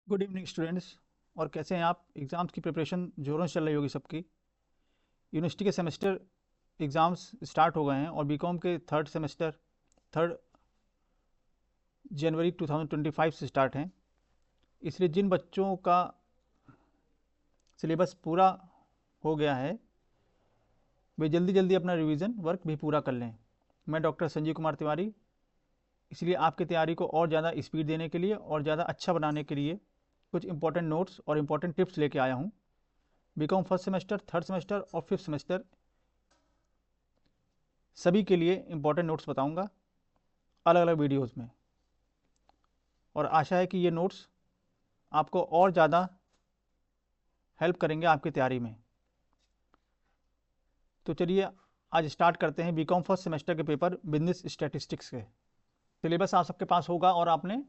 Good evening students. और कैसे हैं आप? एग्ज़ाम्स की प्रिपरेशन ज़ोरों से चल रही होगी सबकी। यूनिवर्सिटी के सेमेस्टर एग्ज़ाम्स स्टार्ट हो गए हैं और बीकॉम के थर्ड सेमेस्टर 3 जनवरी 2025 से स्टार्ट हैं। इसलिए जिन बच्चों का सिलेबस पूरा हो गया है वे जल्दी जल्दी अपना रिवीजन वर्क भी पूरा कर लें। मैं डॉक्टर संजीव कुमार तिवारी इसलिए आपकी तैयारी को और ज़्यादा स्पीड देने के लिए और ज़्यादा अच्छा बनाने के लिए कुछ इंपॉर्टेंट नोट्स और इंपॉर्टेंट टिप्स लेके आया हूँ। B Com first semester, third semester और फिफ्थ सेमेस्टर सभी के लिए इंपॉर्टेंट नोट्स बताऊंगा अलग अलग वीडियोस में, और आशा है कि ये नोट्स आपको और ज़्यादा हेल्प करेंगे आपकी तैयारी में। तो चलिए आज स्टार्ट करते हैं बीकॉम फर्स्ट सेमेस्टर के पेपर बिजनेस स्टैटिस्टिक्स के। सिलेबस आप सबके पास होगा और आपने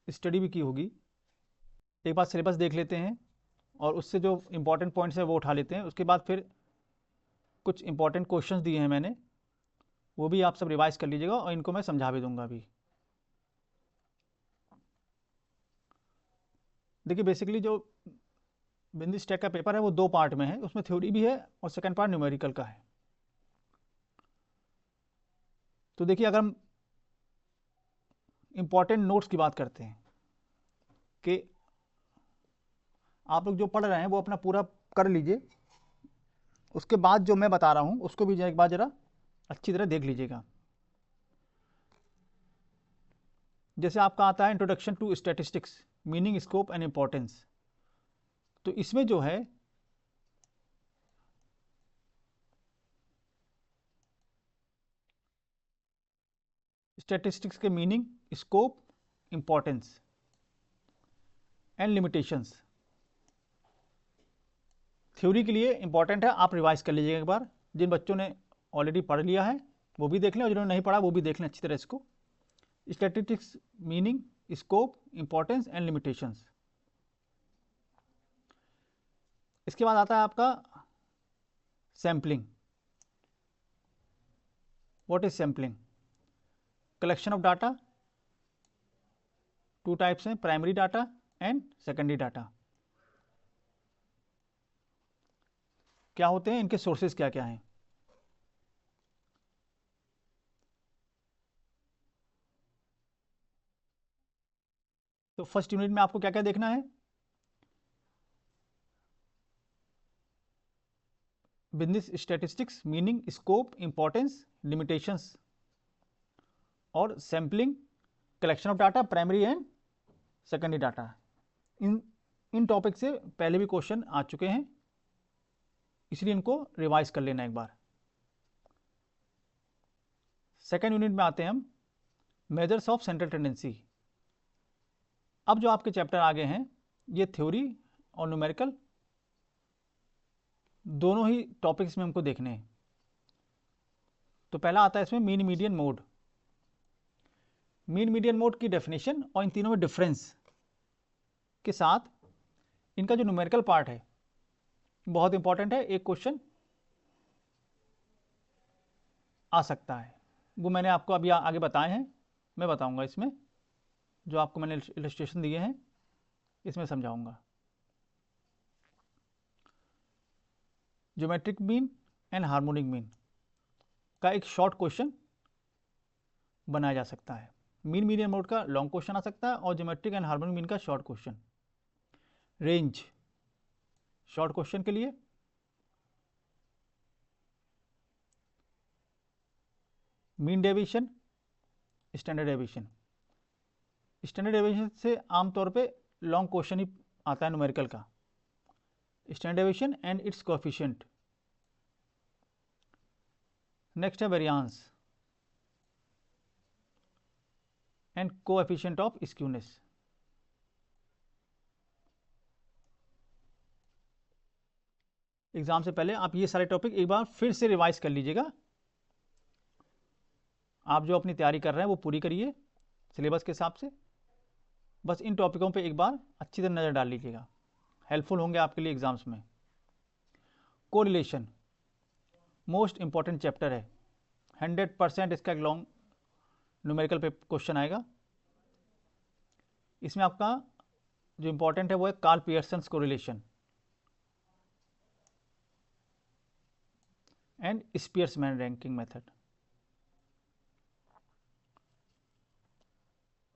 स्टडी भी की होगी। एक बार सिलेबस देख लेते हैं और उससे जो इंपॉर्टेंट पॉइंट्स है वो उठा लेते हैं। उसके बाद फिर कुछ इंपॉर्टेंट क्वेश्चंस दिए हैं मैंने, वो भी आप सब रिवाइज कर लीजिएगा और इनको मैं समझा भी दूंगा अभी। देखिए बेसिकली जो बिजनेस टेक का पेपर है वो दो पार्ट में है, उसमें थ्योरी भी है और सेकंड पार्ट न्यूमेरिकल का है। तो देखिए अगर हम इंपॉर्टेंट नोट्स की बात करते हैं कि आप लोग जो पढ़ रहे हैं वो अपना पूरा कर लीजिए, उसके बाद जो मैं बता रहा हूँ उसको भी एक बार ज़रा अच्छी तरह देख लीजिएगा। जैसे आपका आता है introduction to statistics, meaning, scope and importance. तो इसमें जो है स्टैटिस्टिक्स के meaning, scope, importance and limitations theory के लिए इंपॉर्टेंट है, आप रिवाइज कर लीजिएगा एक बार। जिन बच्चों ने ऑलरेडी पढ़ लिया है वो भी देख लें और जिन्होंने नहीं पढ़ा वो भी देख लें अच्छी तरह इसको। Statistics meaning, scope, importance and limitations. इसके बाद आता है आपका sampling. What is sampling? Collection of data. Two types हैं, primary data and secondary data. क्या होते हैं, इनके सोर्सेज क्या क्या हैं? तो फर्स्ट यूनिट में आपको क्या क्या देखना है? Business statistics, meaning, scope, importance, limitations और sampling, collection of data, primary and secondary data. इन इन टॉपिक से पहले भी क्वेश्चन आ चुके हैं, इसलिए इनको रिवाइज कर लेना एक बार। सेकेंड यूनिट में आते हैं हम, मेजर्स ऑफ सेंट्रल टेंडेंसी। अब जो आपके चैप्टर आगे हैं ये थ्योरी और न्यूमेरिकल दोनों ही टॉपिक्स में हमको देखने हैं। तो पहला आता है इसमें mean median mode. Mean median mode की डेफिनेशन और इन तीनों में डिफरेंस के साथ इनका जो न्यूमेरिकल पार्ट है बहुत इंपॉर्टेंट है, एक क्वेश्चन आ सकता है। वो मैंने आपको अभी आगे बताए हैं, मैं बताऊंगा इसमें। जो आपको मैंने इलस्ट्रेशन दिए हैं इसमें समझाऊंगा। Geometric mean and harmonic mean का एक शॉर्ट क्वेश्चन बनाया जा सकता है। मीन मीडियन मोड का लॉन्ग क्वेश्चन आ सकता है और ज्योमेट्रिक एंड हार्मोनिक मीन का short question. Range short question के लिए, mean deviation, standard deviation. Standard deviation से आमतौर पे लॉन्ग क्वेश्चन ही आता है न्यूमेरिकल का। Standard deviation and its coefficient. Next है variance and coefficient of skewness. Exam से पहले आप ये सारे टॉपिक एक बार फिर से रिवाइज कर लीजिएगा। आप जो अपनी तैयारी कर रहे हैं वो पूरी करिए सिलेबस के हिसाब से। बस इन टॉपिकों पे एक बार अच्छी तरह नज़र डाल लीजिएगा, हेल्पफुल होंगे आपके लिए एग्जाम्स में। कोरिलेशन मोस्ट इंपॉर्टेंट चैप्टर है, 100% इसका एक लॉन्ग न्यूमेरिकल पे क्वेश्चन आएगा। इसमें आपका जो इंपॉर्टेंट है वो है Karl Pearson's correlation and Spearman's ranking method.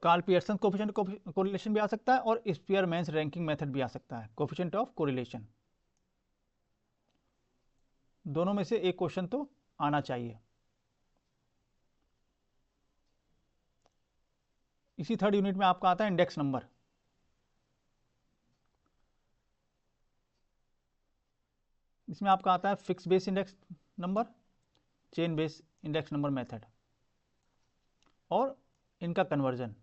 Karl Pearson coefficient correlation भी आ सकता है और स्पियरमैन्स रैंकिंग मेथड भी आ सकता है, कोफिशिएंट ऑफ कोरिलेशन। दोनों में से एक क्वेश्चन तो आना चाहिए। इसी थर्ड यूनिट में आपका आता है इंडेक्स नंबर। इसमें आपका आता है fix base index number, chain base index number method और इनका कन्वर्जन।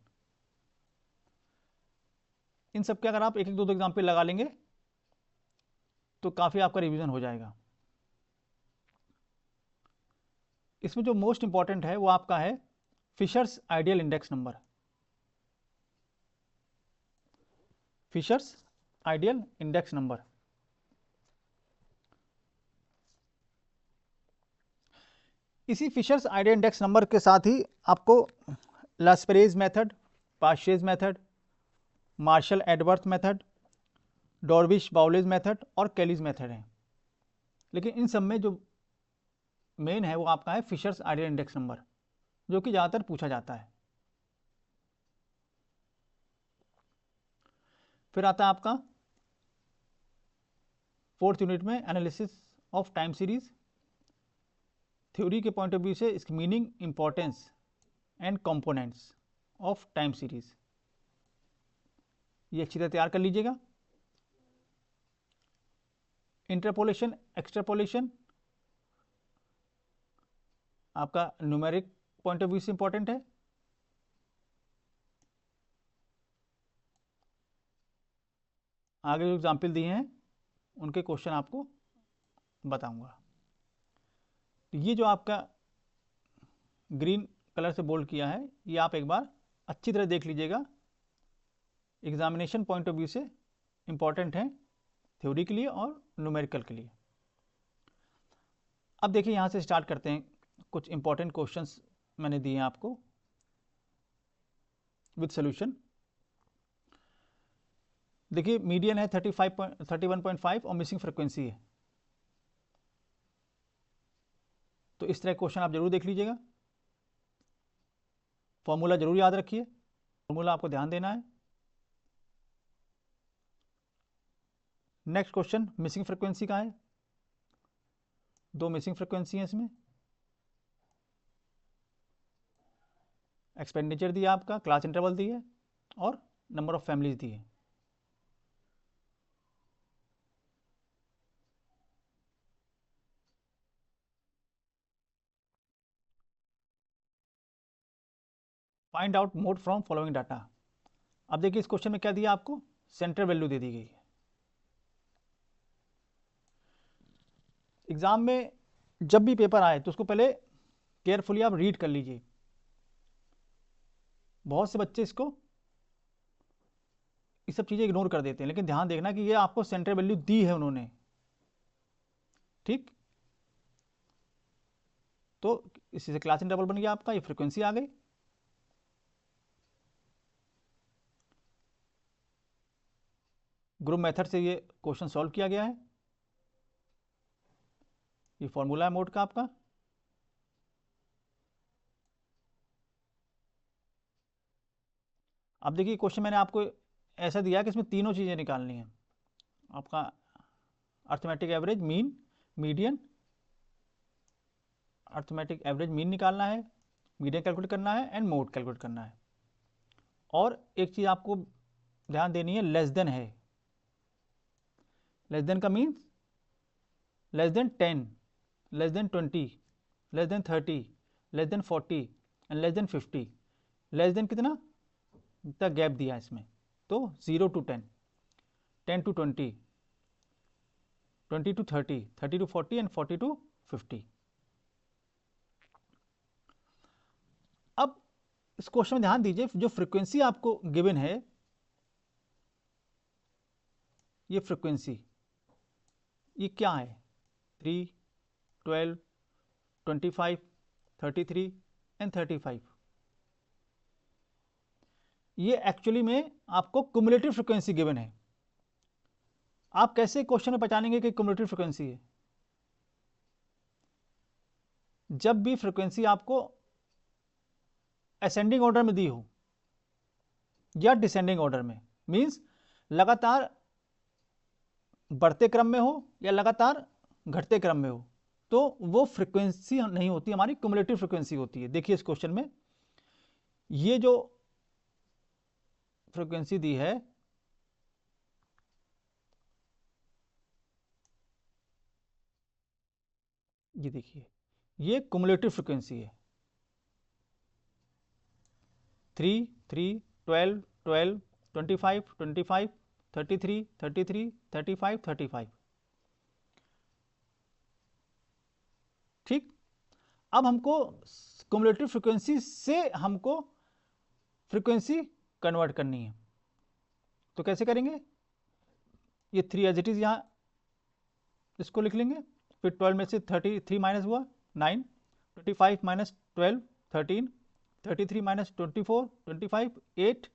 इन सब के अगर आप एक एक दो एग्जाम्पल लगा लेंगे तो काफ़ी आपका रिवीजन हो जाएगा। इसमें जो मोस्ट इंपॉर्टेंट है वो आपका है Fisher's ideal index number. Fisher's ideal index number. इसी फिशर्स आइडियल इंडेक्स नंबर के साथ ही आपको Laspeyres method, Paasche's method, Marshall Edgeworth method, Dorbish Bowley's method और कैलीज मेथड है। लेकिन इन सब में जो मेन है वो आपका है फिशर्स आइडियल इंडेक्स नंबर, जो कि ज़्यादातर पूछा जाता है। फिर आता है आपका फोर्थ यूनिट में analysis of time series. Theory के पॉइंट ऑफ व्यू से इसकी meaning, importance and components of time series, ये अच्छी तरह तैयार कर लीजिएगा। इंटरपोलेशन, एक्सट्रापोलेशन आपका न्यूमेरिक पॉइंट ऑफ व्यू से इंपॉर्टेंट है। आगे जो एग्जाम्पल दिए हैं उनके क्वेश्चन आपको बताऊंगा। ये जो आपका ग्रीन कलर से बोल्ड किया है ये आप एक बार अच्छी तरह देख लीजिएगा, एग्जामिनेशन पॉइंट ऑफ व्यू से इंपॉर्टेंट है, थ्योरी के लिए और न्यूमेरिकल के लिए। अब देखिए यहाँ से स्टार्ट करते हैं। कुछ इंपॉर्टेंट क्वेश्चंस मैंने दिए हैं आपको विद सोल्यूशन। देखिए मीडियन है 31.5 और मिसिंग फ्रीक्वेंसी है, तो इस तरह क्वेश्चन आप जरूर देख लीजिएगा। फॉर्मूला जरूर याद रखिए, फॉर्मूला आपको ध्यान देना है। नेक्स्ट क्वेश्चन मिसिंग फ्रीक्वेंसी का है, दो मिसिंग फ्रीक्वेंसी है इसमें। एक्सपेंडिचर दिया आपका, क्लास इंटरवल दी है और नंबर ऑफ फैमिलीज दी है। Find out mode from following data. अब देखिए इस क्वेश्चन में क्या दिया आपको, सेंटर वैल्यू दे दी गई है। एग्जाम में जब भी पेपर आए तो उसको पहले केयरफुली आप रीड कर लीजिए। बहुत से बच्चे इसको ये सब चीज़ें इग्नोर कर देते हैं, लेकिन ध्यान देखना कि ये आपको सेंटर वैल्यू दी है उन्होंने, ठीक। तो इसी से क्लास इंटरवल बन गया आपका, ये फ्रीक्वेंसी आ गई। ग्रुप मेथड से ये क्वेश्चन सॉल्व किया गया है। ये फॉर्मूला है मोड का आपका। अब देखिए क्वेश्चन मैंने आपको ऐसा दिया कि इसमें तीनों चीज़ें निकालनी है आपका, arithmetic average, mean, median. Arithmetic average mean निकालना है, मीडियन कैलकुलेट करना है एंड मोड कैलकुलेट करना है। और एक चीज़ आपको ध्यान देनी है, लेस देन है। लेस देन का means less than 10, less than 20, less than 30, less than 40 and less than 50। Less than कितना इतना गैप दिया है इसमें, तो 0 to 10, 10 to 20, 20 to 30, 30 to 40 and 40 to 50। अब इस क्वेश्चन में ध्यान दीजिए, जो फ्रीक्वेंसी आपको गिवन है, ये फ्रीक्वेंसी ये क्या है, 3, 12, 25, 33 एंड 35। ये एक्चुअली में आपको क्युमुलेटिव फ्रीक्वेंसी गिवन है। आप कैसे क्वेश्चन में पहचानेंगे कि क्युमुलेटिव फ्रीक्वेंसी है? जब भी फ्रीक्वेंसी आपको असेंडिंग ऑर्डर में दी हो या डिसेंडिंग ऑर्डर में, मींस लगातार बढ़ते क्रम में हो या लगातार घटते क्रम में हो, तो वो फ्रीक्वेंसी नहीं होती, हमारी क्युमुलेटिव फ्रीक्वेंसी होती है। देखिए इस क्वेश्चन में ये जो फ्रीक्वेंसी दी है, ये देखिए ये क्युमुलेटिव फ्रीक्वेंसी है। 3 3 12 12 25 25 33 33 35 35। ठीक, अब हमको क्युमुलेटिव फ्रीक्वेंसी से हमको फ्रीक्वेंसी कन्वर्ट करनी है, तो कैसे करेंगे? ये 3 एज इट इज यहाँ इसको लिख लेंगे, फिर 12 में से 33 माइनस हुआ 9, 25 माइनस 12 13, 33 माइनस 24 25 8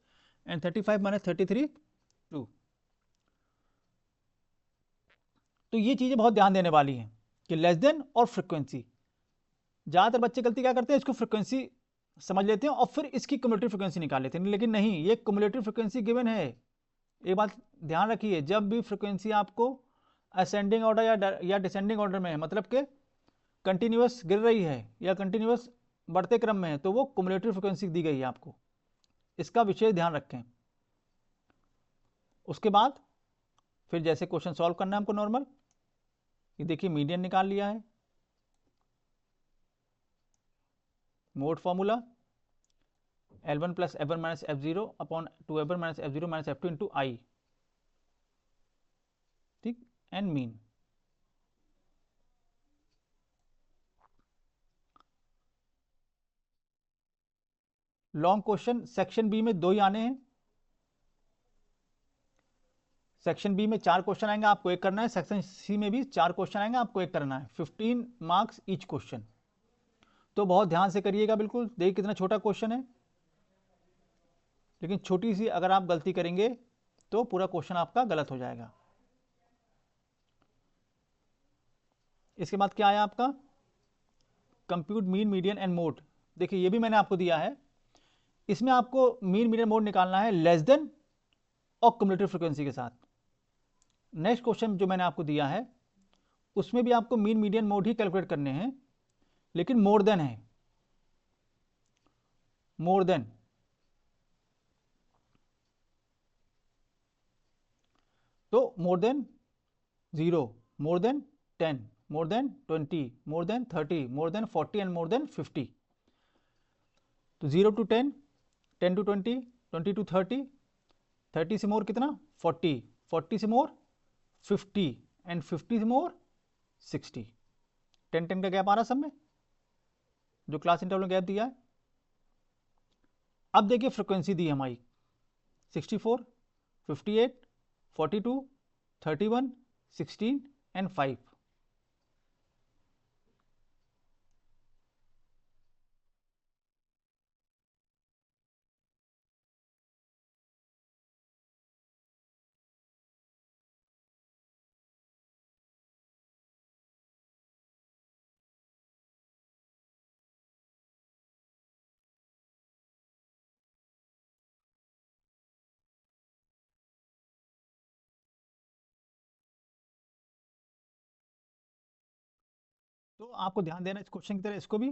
एंड 35 माइनस 33 2। तो ये चीज़ें बहुत ध्यान देने वाली हैं कि लेस देन और फ्रीक्वेंसी। ज़्यादातर बच्चे गलती क्या करते हैं, इसको फ्रीक्वेंसी समझ लेते हैं और फिर इसकी क्युमुलेटिव फ्रीक्वेंसी निकाल लेते हैं, लेकिन नहीं, ये क्युमुलेटिव फ्रीक्वेंसी गिवन है। एक बात ध्यान रखिए, जब भी फ्रीक्वेंसी आपको असेंडिंग ऑर्डर या डिसेंडिंग ऑर्डर में है, मतलब कि कंटिन्यूअस गिर रही है या कंटिन्यूअस बढ़ते क्रम में है, तो वो क्युमुलेटिव फ्रीक्वेंसी दी गई है आपको, इसका विशेष ध्यान रखें। उसके बाद फिर जैसे क्वेश्चन सॉल्व करना है हमको नॉर्मल, ये देखिए मीडियन निकाल लिया है, mode formula L1 plus F1 minus F0 upon 2F1 minus F0 minus F2 into i, ठीक, and mean. Long question section B में 2 ही आने हैं। सेक्शन बी में 4 क्वेश्चन आएंगे, आपको एक करना है। सेक्शन सी में भी 4 क्वेश्चन आएंगे, आपको एक करना है। 15 मार्क्स ईच क्वेश्चन। तो बहुत ध्यान से करिएगा, बिल्कुल। देखिए कितना छोटा क्वेश्चन है, लेकिन छोटी सी अगर आप गलती करेंगे तो पूरा क्वेश्चन आपका गलत हो जाएगा। इसके बाद क्या आया आपका, compute mean median and mode. देखिए ये भी मैंने आपको दिया है, इसमें आपको मीन मीडियन मोड निकालना है लेस देन और क्युमुलेटिव फ्रीक्वेंसी के साथ। नेक्स्ट क्वेश्चन जो मैंने आपको दिया है उसमें भी आपको मीन मीडियन मोड ही कैलकुलेट करने हैं, लेकिन मोर देन है, मोर देन। तो more than 0, more than 10, more than 20, more than 30, more than 40 and more than 50। तो 0 to 10, 10 to 20, 20 to 30, 30 से मोर कितना 40, 40 से मोर 50 एंड 50 से मोर 60। 10 10 का गैप आ रहा सब में, जो क्लास इंटरवल में गैप दिया है। अब देखिए फ्रीक्वेंसी दी हमारी 64, 58, 42, 31, 16 एंड 5। तो आपको ध्यान देना इस क्वेश्चन की तरह इसको भी,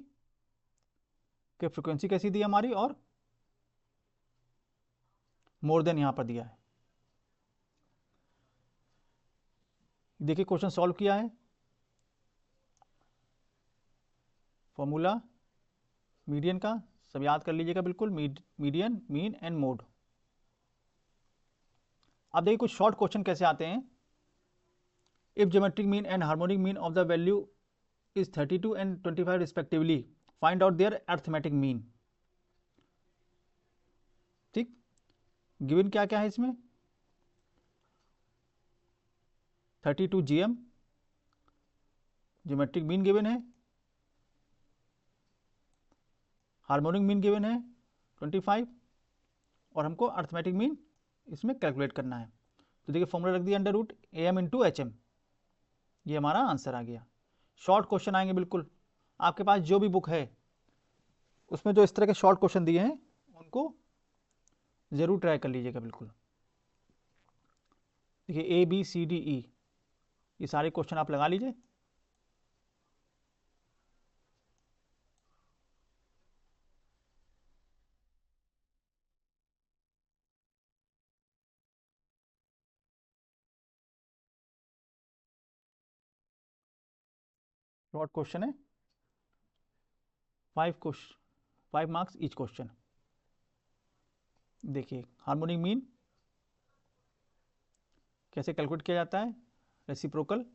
कि फ्रीक्वेंसी कैसी दी हमारी और मोर देन यहां पर दिया है। देखिए क्वेश्चन सॉल्व किया है, फॉर्मूला मीडियन का सब याद कर लीजिएगा बिल्कुल, मीडियन, मीन एंड मोड। अब देखिए कुछ शॉर्ट क्वेश्चन कैसे आते हैं। If geometric mean and harmonic mean of the value is 32 and 25 respectively, find out their arithmetic mean. ठीक, गिवन क्या क्या है इसमें, 32 GM ज्योमेट्रिक मीन गिवन है, हार्मोनिक मीन गिवन है 25, और हमको अर्थमेटिक मीन इसमें कैलकुलेट करना है। तो देखिए फॉर्मूला रख दिया under root AM into HM, ये हमारा आंसर आ गया। शॉर्ट क्वेश्चन आएंगे बिल्कुल, आपके पास जो भी बुक है उसमें जो इस तरह के शॉर्ट क्वेश्चन दिए हैं उनको ज़रूर ट्राई कर लीजिएगा बिल्कुल। देखिए ABCDE ये सारे क्वेश्चन आप लगा लीजिए। शॉर्ट क्वेश्चन है, 5 मार्क्स ईच क्वेश्चन। देखिए हार्मोनिक मीन कैसे कैलकुलेट किया जाता है, reciprocal,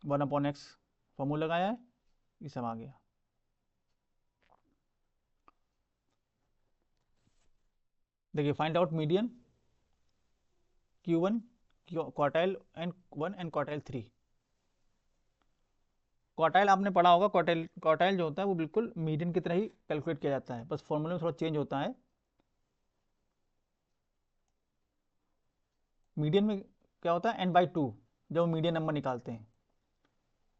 one upon x formula लगाया है, ये सब आ गया। देखिए find out median Q1 quartile and 1 and quartile 3। Quartile आपने पढ़ा होगा, क्वार्टाइल जो होता है वो बिल्कुल मीडियन की तरह ही कैलकुलेट किया जाता है, बस फॉर्मूले में थोड़ा चेंज होता है। मीडियन में क्या होता है n/2 जब मीडियन नंबर निकालते हैं,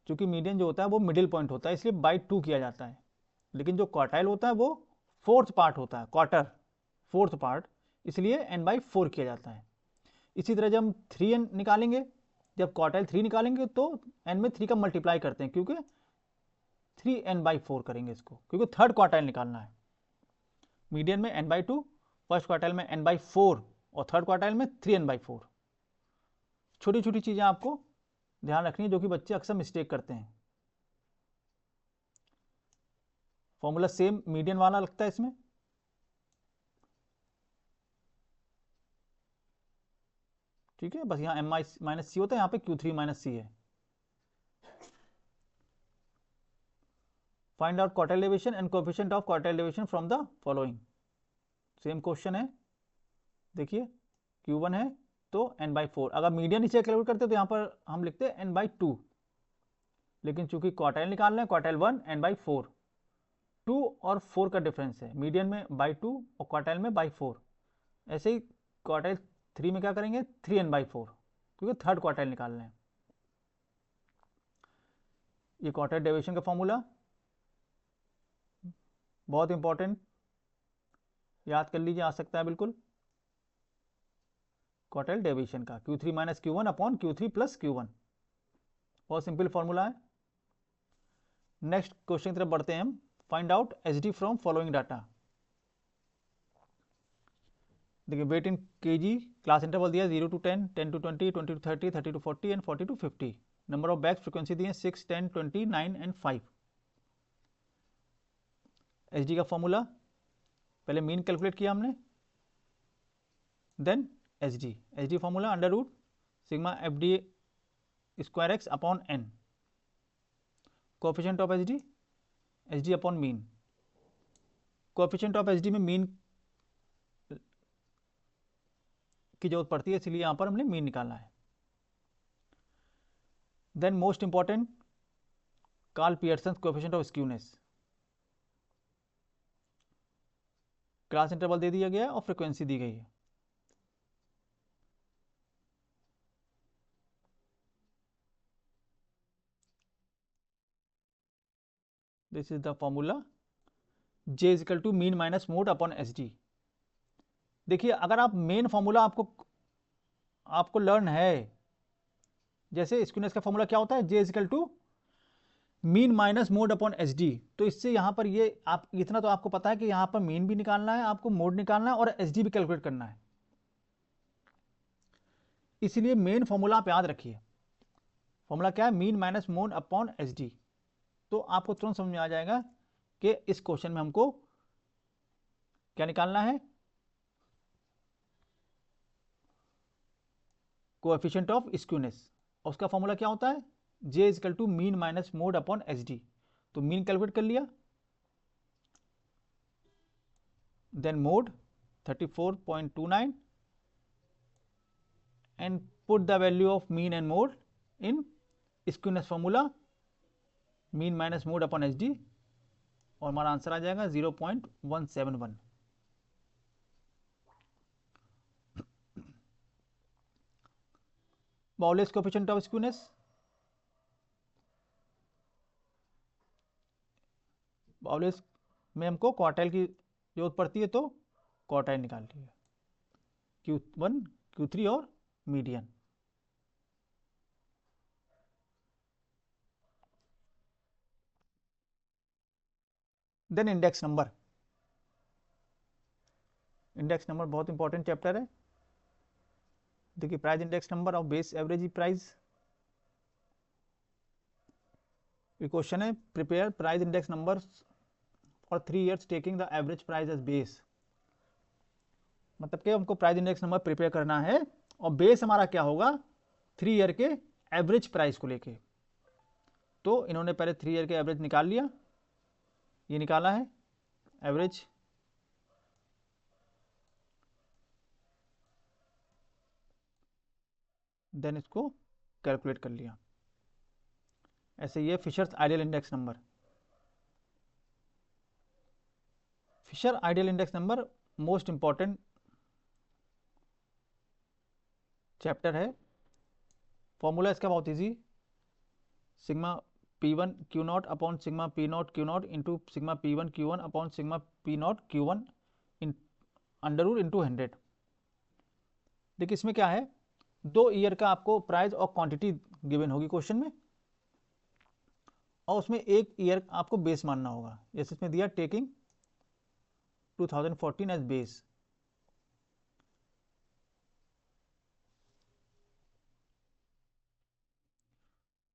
क्योंकि मीडियन जो होता है वो मिडिल पॉइंट होता है इसलिए बाई 2 किया जाता है। लेकिन जो क्वार्टाइल होता है वो फोर्थ पार्ट होता है, क्वार्टर फोर्थ पार्ट, इसलिए n/4 किया जाता है। इसी तरह जब हम 3n निकालेंगे, जब क्वार्टाइल 3 निकालेंगे तो n में 3 का मल्टीप्लाई करते हैं, क्योंकि 3n/4 करेंगे इसको, क्योंकि थर्ड क्वार्टाइल निकालना है। मीडियन में n/2, फर्स्ट क्वार्टाइल में n/4 और थर्ड क्वार्टाइल में 3n/4। छोटी छोटी चीज़ें आपको ध्यान रखनी है जो कि बच्चे अक्सर मिस्टेक करते हैं। फॉर्मूला सेम मीडियन वाला लगता है इसमें, ठीक है, बस यहाँ m-c होता है, यहाँ पे Q3-c है। Find out quartile deviation and coefficient of quartile deviation from the following. Same question है, देखिए Q1 है तो n/4, अगर मीडियन नीचे कैलकुलेट करते तो यहाँ पर हम लिखते हैं n/2, लेकिन चूंकि क्वार्टाइल निकाल रहे हैं, क्वार्टाइल 1 n/4, 2 और 4 का डिफरेंस है, मीडियन में by2 और क्वार्टाइल में by4। ऐसे ही क्वार्टाइल 3 में क्या करेंगे, 3n/4, क्योंकि थर्ड क्वार्टाइल निकाल रहे हैं। ये क्वार्टाइल डेविएशन का फॉर्मूला बहुत इंपॉर्टेंट, याद कर लीजिए, आ सकता है बिल्कुल। क्वार्टाइल डेविएशन का Q3 - Q1 upon Q3 + Q1, बहुत सिंपल फॉर्मूला है। नेक्स्ट क्वेश्चन की तरफ बढ़ते हैं हम। Find out SD from following data. देखिए वेट इन kg, क्लास इंटरवल दिया 0 to 10, 10 to 20, 20 to 30, 30 to 40 and 40 to 50। Number of bags frequency दिए 6, 10, 20, 9 एंड 5। SD का फॉर्मूला, पहले मीन कैलकुलेट किया हमने, then SD formula under root sigma FD square x upon n, coefficient of SD upon mean. Coefficient of SD में mean की जरूरत पड़ती है, इसलिए यहां पर हमने मीन निकालना है। Then most important, Karl Pearson coefficient of skewness. Class interval दे दिया गया है और फ्रीक्वेंसी दी गई है। This is the formula, J equal to mean minus mode upon SD। देखिए अगर आप मेन फॉर्मूला आपको लर्न है, जैसे स्क्यूनेस का फॉर्मूला क्या होता है, J equal to mean minus mode upon SD, तो इससे यहां पर ये आप इतना तो आपको पता है कि यहां पर मीन भी निकालना है, आपको मोड निकालना है और SD भी कैलकुलेट करना है। इसलिए मेन फॉर्मूला आप याद रखिए। फॉर्मूला क्या है, mean minus mode upon SD। तो आपको तुरंत समझ में आ जाएगा कि इस क्वेश्चन में हमको क्या निकालना है, कोएफिशिएंट ऑफ स्क्यूनेस। और उसका फॉर्मूला क्या होता है, J equal to mean minus mode upon SD। तो मीन कैलकुलेट कर लिया, then mode 34.29 and put the value of mean and mode in skewness formula mean minus mode upon H D, और हमारा आंसर आ जाएगा 0.171। बाउलेस coefficient of skewness, बाउलेस में हमको quartile की जरूरत पड़ती है, तो क्वार्टाइल निकाल लिया, Q1 Q3 और median. Then index number, index number बहुत इंपॉर्टेंट चैप्टर है। देखिए price index number of base average price, question है prepare price index number for 3 years taking the average price as base. मतलब कि हमको प्राइस इंडेक्स नंबर प्रिपेयर करना है और बेस हमारा क्या होगा 3 ईयर के एवरेज प्राइस को लेके। तो इन्होंने पहले 3 ईयर के एवरेज निकाल लिया, ये निकाला है एवरेज, देन इसको कैलकुलेट कर लिया। ऐसे ये Fisher's ideal index number, Fisher ideal index number most important chapter है। फॉर्मूला इसका बहुत easy, sigma P1 Q0 upon sigma P0 Q0 into sigma P1 Q1 upon sigma P0 Q1 in under root into 100। देखिए इसमें क्या है, 2 year का आपको price और क्वांटिटी गिवन होगी क्वेश्चन में, और उसमें 1 ईयर आपको बेस मानना होगा। जैसे इसमें दिया टेकिंग 2014 एज बेस,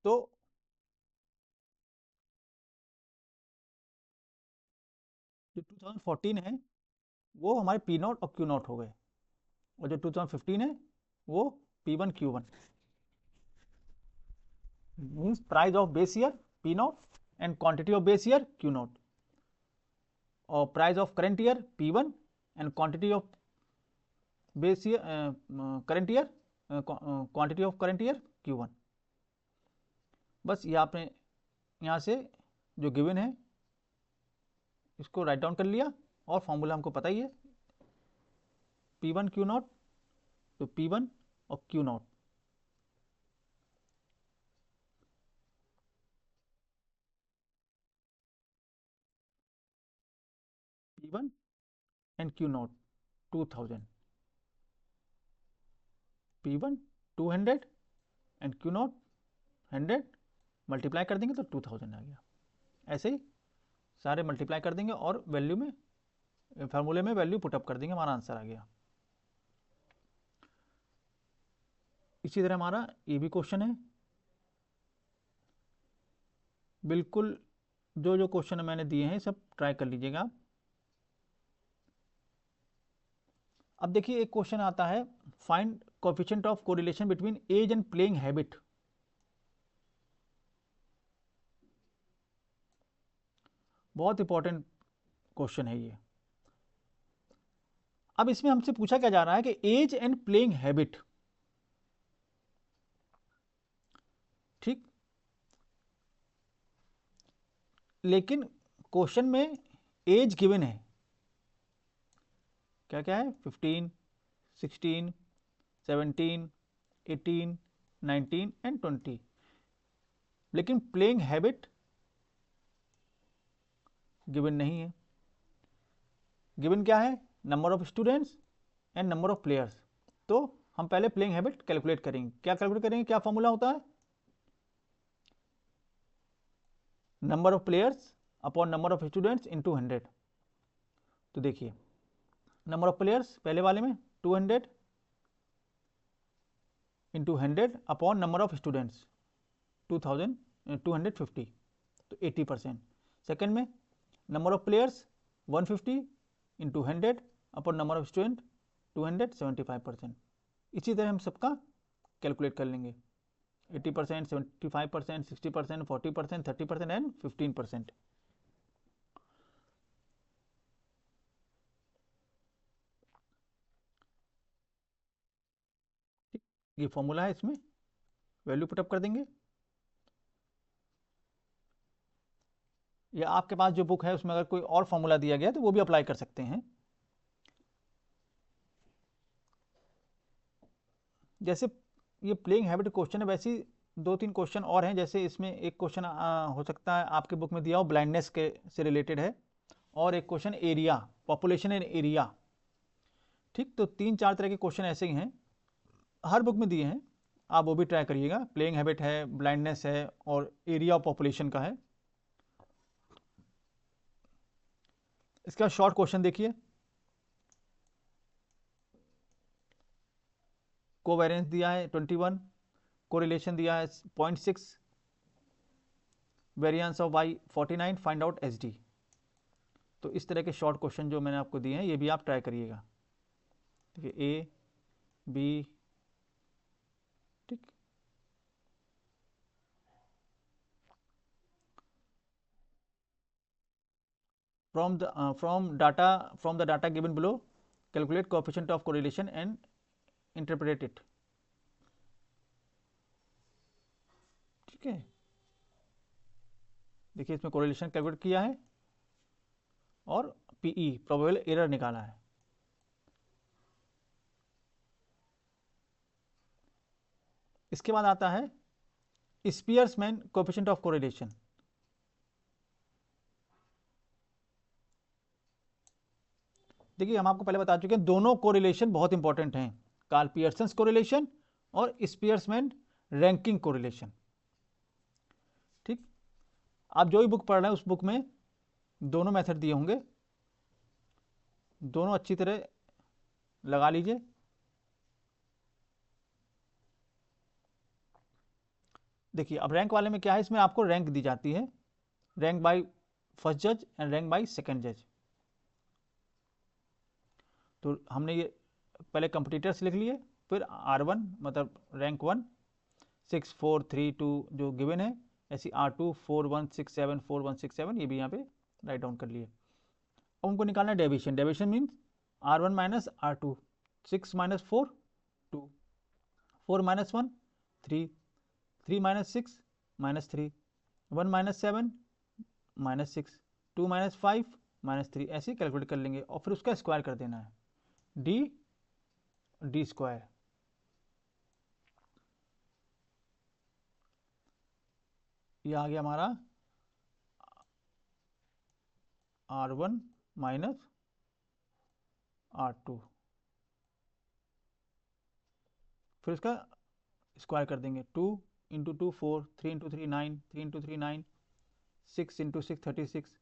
तो जो 2014 है वो हमारे P0 और Q0 हो गए, और जो 2015 है वो P1 Q1 means price of base year P0 and quantity of base year Q0, और price of current year P1 and quantity of base year current year quantity of current year Q1। बस ये आपने यहाँ से जो given है इसको write down कर लिया, और फॉर्मूला हमको पता ही है P1 Q0, तो P1 और Q0 P1 and Q0 2000, P1 200 and Q0 100, multiply कर देंगे तो 2000 आ गया। ऐसे ही सारे मल्टीप्लाई कर देंगे और वैल्यू में फार्मूले में वैल्यू पुटअप कर देंगे, हमारा आंसर आ गया। इसी तरह हमारा ये भी क्वेश्चन है, बिल्कुल जो जो क्वेश्चन मैंने दिए हैं सब ट्राई कर लीजिएगा आप। अब देखिए एक क्वेश्चन आता है, find coefficient of correlation between age and playing habit. बहुत इंपॉर्टेंट क्वेश्चन है ये। अब इसमें हमसे पूछा क्या जा रहा है कि एज एंड प्लेइंग हैबिट, ठीक, लेकिन क्वेश्चन में एज गिवन है, क्या क्या है 15, 16, 17, 18, 19 एंड 20, लेकिन प्लेइंग हैबिट गिवन नहीं है। गिवन क्या है, number of students and number of players. तो हम पहले प्लेइंग हैबिट कैलकुलेट करेंगे। क्या कैलकुलेट करेंगे, क्या फॉर्मूला होता है, number of players upon number of students into 100। तो देखिए नंबर ऑफ प्लेयर्स पहले वाले में 200 into 100 upon number of students 250, तो 80%। सेकेंड में number of players 150 into 100 upon number of student 200, 75%। इसी तरह हम सबका कैलकुलेट कर लेंगे, 80%, 75%, 60%, 40%, 30% एंड 15%। ये फॉर्मूला है, इसमें वैल्यू पुटअप कर देंगे। या आपके पास जो बुक है उसमें अगर कोई और फॉर्मूला दिया गया तो वो भी अप्लाई कर सकते हैं। जैसे ये प्लेइंग हैबिट क्वेश्चन है, वैसे ही 2-3 क्वेश्चन और हैं। जैसे इसमें एक क्वेश्चन हो सकता है आपके बुक में दिया हो, ब्लाइंडनेस के से रिलेटेड है, और एक question area, population and area. ठीक, तो 3-4 तरह के क्वेश्चन ऐसे ही हैं, हर बुक में दिए हैं, आप वो भी ट्राई करिएगा। प्लेइंग हैबिट है, ब्लाइंडनेस है, और एरिया ऑफ पॉपुलेशन का है। इसका शॉर्ट क्वेश्चन देखिए, कोवेरियंस दिया है 21, कोरिलेशन दिया है 0.6, variance of y 49, find out SD। तो इस तरह के शॉर्ट क्वेश्चन जो मैंने आपको दिए हैं ये भी आप ट्राई करिएगा। देखिए A B, ठीक, from the data given below, calculate coefficient of correlation and interpret it। ठीक है, देखिए इसमें कोरिलेशन कैलकुलेट किया है और PE, प्रोबेबल एरर, निकाला है। इसके बाद आता है स्पीयर्समैन कोएफिशिएंट ऑफ कोरिलेशन। देखिए हम आपको पहले बता चुके हैं दोनों कोरिलेशन बहुत इंपॉर्टेंट हैं, कार्ल पियर्सन कोरिलेशन और स्पीयर्समैन रैंकिंग कोरिलेशन। ठीक, आप जो भी बुक पढ़ रहे हैं उस बुक में दोनों मेथड दिए होंगे, दोनों अच्छी तरह लगा लीजिए। देखिए अब रैंक वाले में क्या है, इसमें आपको रैंक दी जाती है, रैंक बाय फर्स्ट जज एंड रैंक बाय सेकंड जज। तो हमने ये पहले कंपटीटर्स लिख लिए, फिर R1 मतलब रैंक 1 6 4 3 2 जो गिवन है, ऐसी R2 4 1 6 7 4 1 6 7, ये भी यहाँ पे राइट डाउन कर लिए। अब उनको निकालना है deviation. Deviation means R1 minus R2, 6 minus 4 2, 4 minus 1 3, 3 minus 6 minus 3, 1 minus 7 minus 6, 2 minus 5 minus 3, ऐसे कैलकुलेट कर लेंगे और फिर उसका स्क्वायर कर देना है, डी स्क्वायर। ये आ गया हमारा R1 माइनस R2, फिर इसका स्क्वायर कर देंगे, 2 into 2 4, 3 into 3 9, 3 into 3 9, 6 into 6 36,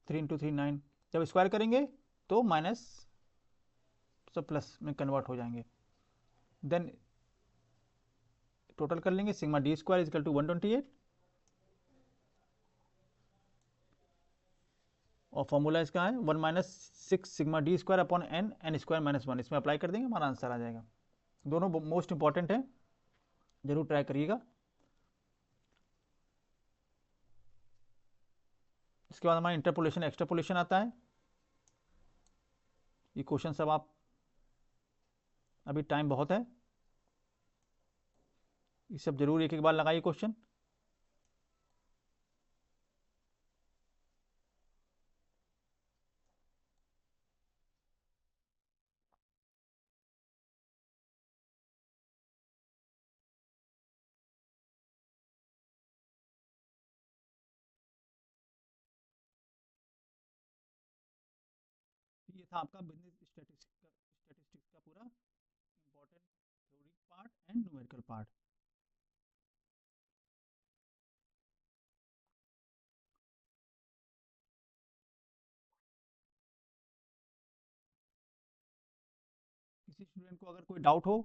3 into 3 9। जब स्क्वायर करेंगे तो माइनस सब प्लस में कन्वर्ट हो जाएंगे। देन टोटल कर लेंगे, sigma D square equal to 128, और फॉर्मूला इसका है 1 minus 6 sigma D square upon N square minus 1। इसमें अप्लाई कर देंगे, हमारा आंसर आ जाएगा। दोनों मोस्ट इंपॉर्टेंट है, जरूर ट्राई करिएगा। इसके बाद हमारा इंटरपोलेशन एक्सट्रापोलेशन आता है। ये क्वेश्चन सब आप, अभी टाइम बहुत है, ये सब जरूर एक एक बार लगाइए क्वेश्चन। ये था आपका बिजनेस स्टैटिस्टिक्स का पूरा important theory part and numerical part. किसी स्टूडेंट को अगर कोई डाउट हो,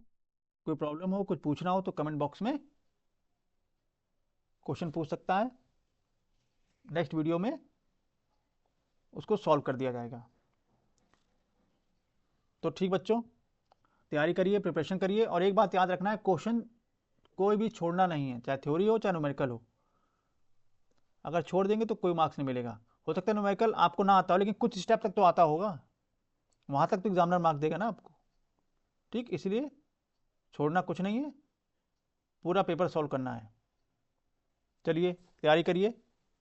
कोई प्रॉब्लम हो, कुछ पूछना हो तो कमेंट बॉक्स में क्वेश्चन पूछ सकता है, नेक्स्ट वीडियो में उसको सॉल्व कर दिया जाएगा। तो ठीक बच्चों, तैयारी करिए, प्रिपरेशन करिए, और एक बात याद रखना है, क्वेश्चन कोई भी छोड़ना नहीं है, चाहे थ्योरी हो चाहे न्यूमेरिकल हो। अगर छोड़ देंगे तो कोई मार्क्स नहीं मिलेगा। हो सकता है न्यूमेरिकल आपको ना आता हो, लेकिन कुछ स्टेप तक तो आता होगा, वहाँ तक तो एग्जामिनर मार्क्स देगा ना आपको। ठीक, इसलिए छोड़ना कुछ नहीं है, पूरा पेपर सॉल्व करना है। चलिए तैयारी करिए,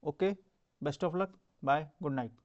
okay. Best of luck, bye, good night.